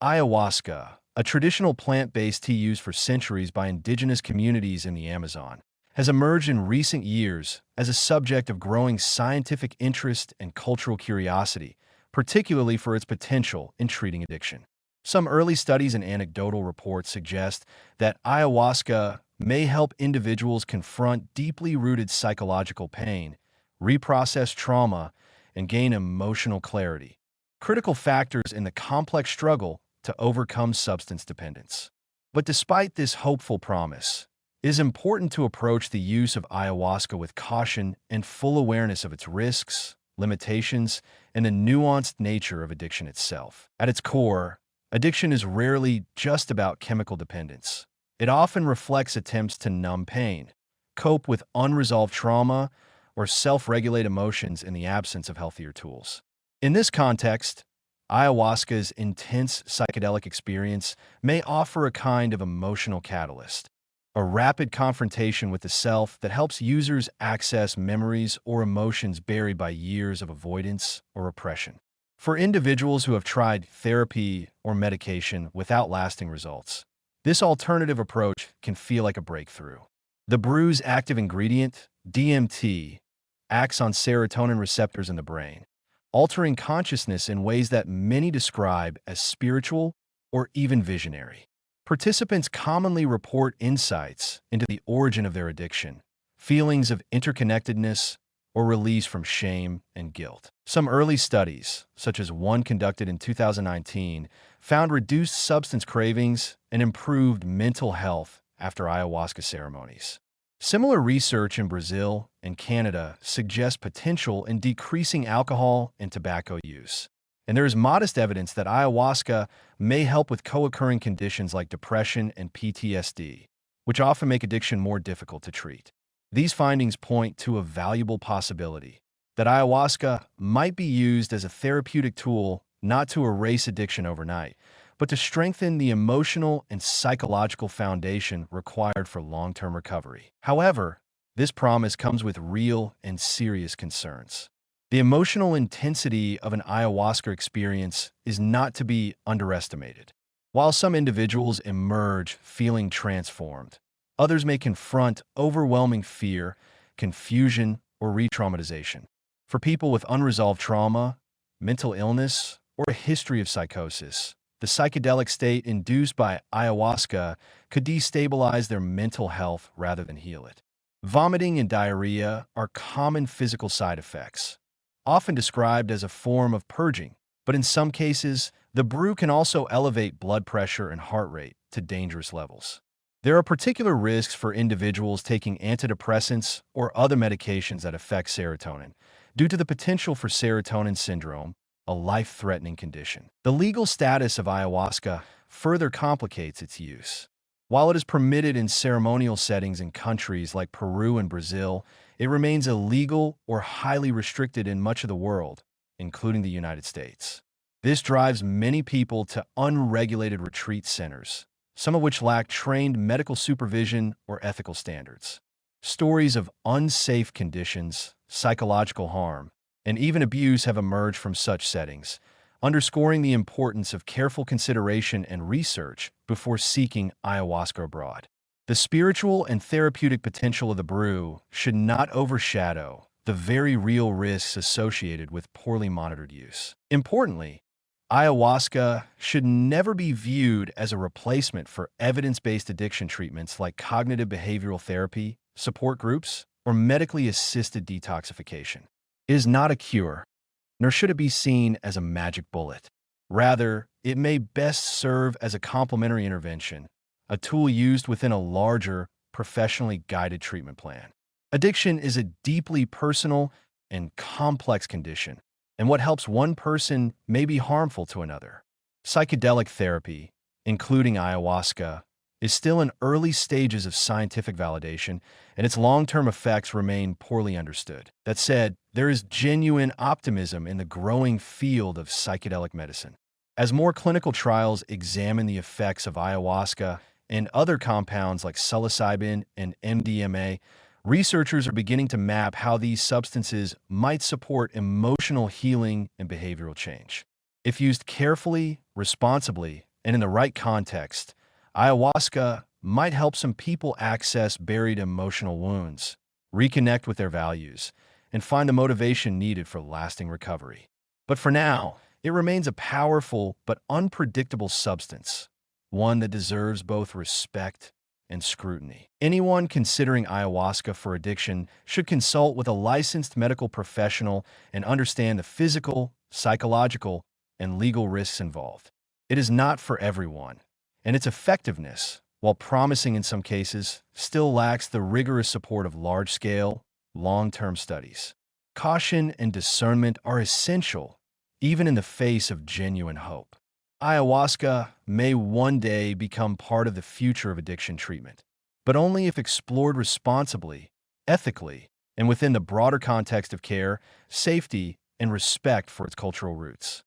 Ayahuasca, a traditional plant-based tea used for centuries by indigenous communities in the Amazon, has emerged in recent years as a subject of growing scientific interest and cultural curiosity, particularly for its potential in treating addiction. Some early studies and anecdotal reports suggest that ayahuasca may help individuals confront deeply rooted psychological pain, reprocess trauma, and gain emotional clarity, critical factors in the complex struggle to overcome substance dependence. But despite this hopeful promise, it is important to approach the use of ayahuasca with caution and full awareness of its risks, limitations, and the nuanced nature of addiction itself. At its core, addiction is rarely just about chemical dependence. It often reflects attempts to numb pain, cope with unresolved trauma, or self-regulate emotions in the absence of healthier tools. In this context, ayahuasca's intense psychedelic experience may offer a kind of emotional catalyst, a rapid confrontation with the self that helps users access memories or emotions buried by years of avoidance or repression. For individuals who have tried therapy or medication without lasting results, this alternative approach can feel like a breakthrough. The brew's active ingredient, DMT, acts on serotonin receptors in the brain, altering consciousness in ways that many describe as spiritual or even visionary. Participants commonly report insights into the origin of their addiction, feelings of interconnectedness, or release from shame and guilt. Some early studies, such as one conducted in 2019, found reduced substance cravings and improved mental health after ayahuasca ceremonies. Similar research in Brazil and Canada suggests potential in decreasing alcohol and tobacco use. And there is modest evidence that ayahuasca may help with co-occurring conditions like depression and PTSD, which often make addiction more difficult to treat. These findings point to a valuable possibility that ayahuasca might be used as a therapeutic tool not to erase addiction overnight, but to strengthen the emotional and psychological foundation required for long-term recovery. However, this promise comes with real and serious concerns. The emotional intensity of an ayahuasca experience is not to be underestimated. While some individuals emerge feeling transformed, others may confront overwhelming fear, confusion, or re-traumatization. For people with unresolved trauma, mental illness, or a history of psychosis, the psychedelic state induced by ayahuasca could destabilize their mental health rather than heal it. Vomiting and diarrhea are common physical side effects, often described as a form of purging, but in some cases, the brew can also elevate blood pressure and heart rate to dangerous levels. There are particular risks for individuals taking antidepressants or other medications that affect serotonin, due to the potential for serotonin syndrome, a life-threatening condition. The legal status of ayahuasca further complicates its use. While it is permitted in ceremonial settings in countries like Peru and Brazil, it remains illegal or highly restricted in much of the world, including the United States. This drives many people to unregulated retreat centers, some of which lack trained medical supervision or ethical standards. Stories of unsafe conditions, psychological harm, and even abuse have emerged from such settings, underscoring the importance of careful consideration and research before seeking ayahuasca abroad. The spiritual and therapeutic potential of the brew should not overshadow the very real risks associated with poorly monitored use. Importantly, ayahuasca should never be viewed as a replacement for evidence-based addiction treatments like cognitive behavioral therapy, support groups, or medically assisted detoxification. It is not a cure, nor should it be seen as a magic bullet. Rather, it may best serve as a complementary intervention, a tool used within a larger, professionally guided treatment plan. Addiction is a deeply personal and complex condition, and what helps one person may be harmful to another. Psychedelic therapy, including ayahuasca, is still in early stages of scientific validation, and its long-term effects remain poorly understood. That said, there is genuine optimism in the growing field of psychedelic medicine. As more clinical trials examine the effects of ayahuasca and other compounds like psilocybin and MDMA, researchers are beginning to map how these substances might support emotional healing and behavioral change. If used carefully, responsibly, And in the right context, ayahuasca might help some people access buried emotional wounds, reconnect with their values, and find the motivation needed for lasting recovery. But for now, it remains a powerful but unpredictable substance, one that deserves both respect and scrutiny. Anyone considering ayahuasca for addiction should consult with a licensed medical professional and understand the physical, psychological, and legal risks involved. It is not for everyone, and its effectiveness, while promising in some cases, still lacks the rigorous support of large-scale, long-term studies. Caution and discernment are essential, even in the face of genuine hope. Ayahuasca may one day become part of the future of addiction treatment, but only if explored responsibly, ethically, and within the broader context of care, safety, and respect for its cultural roots.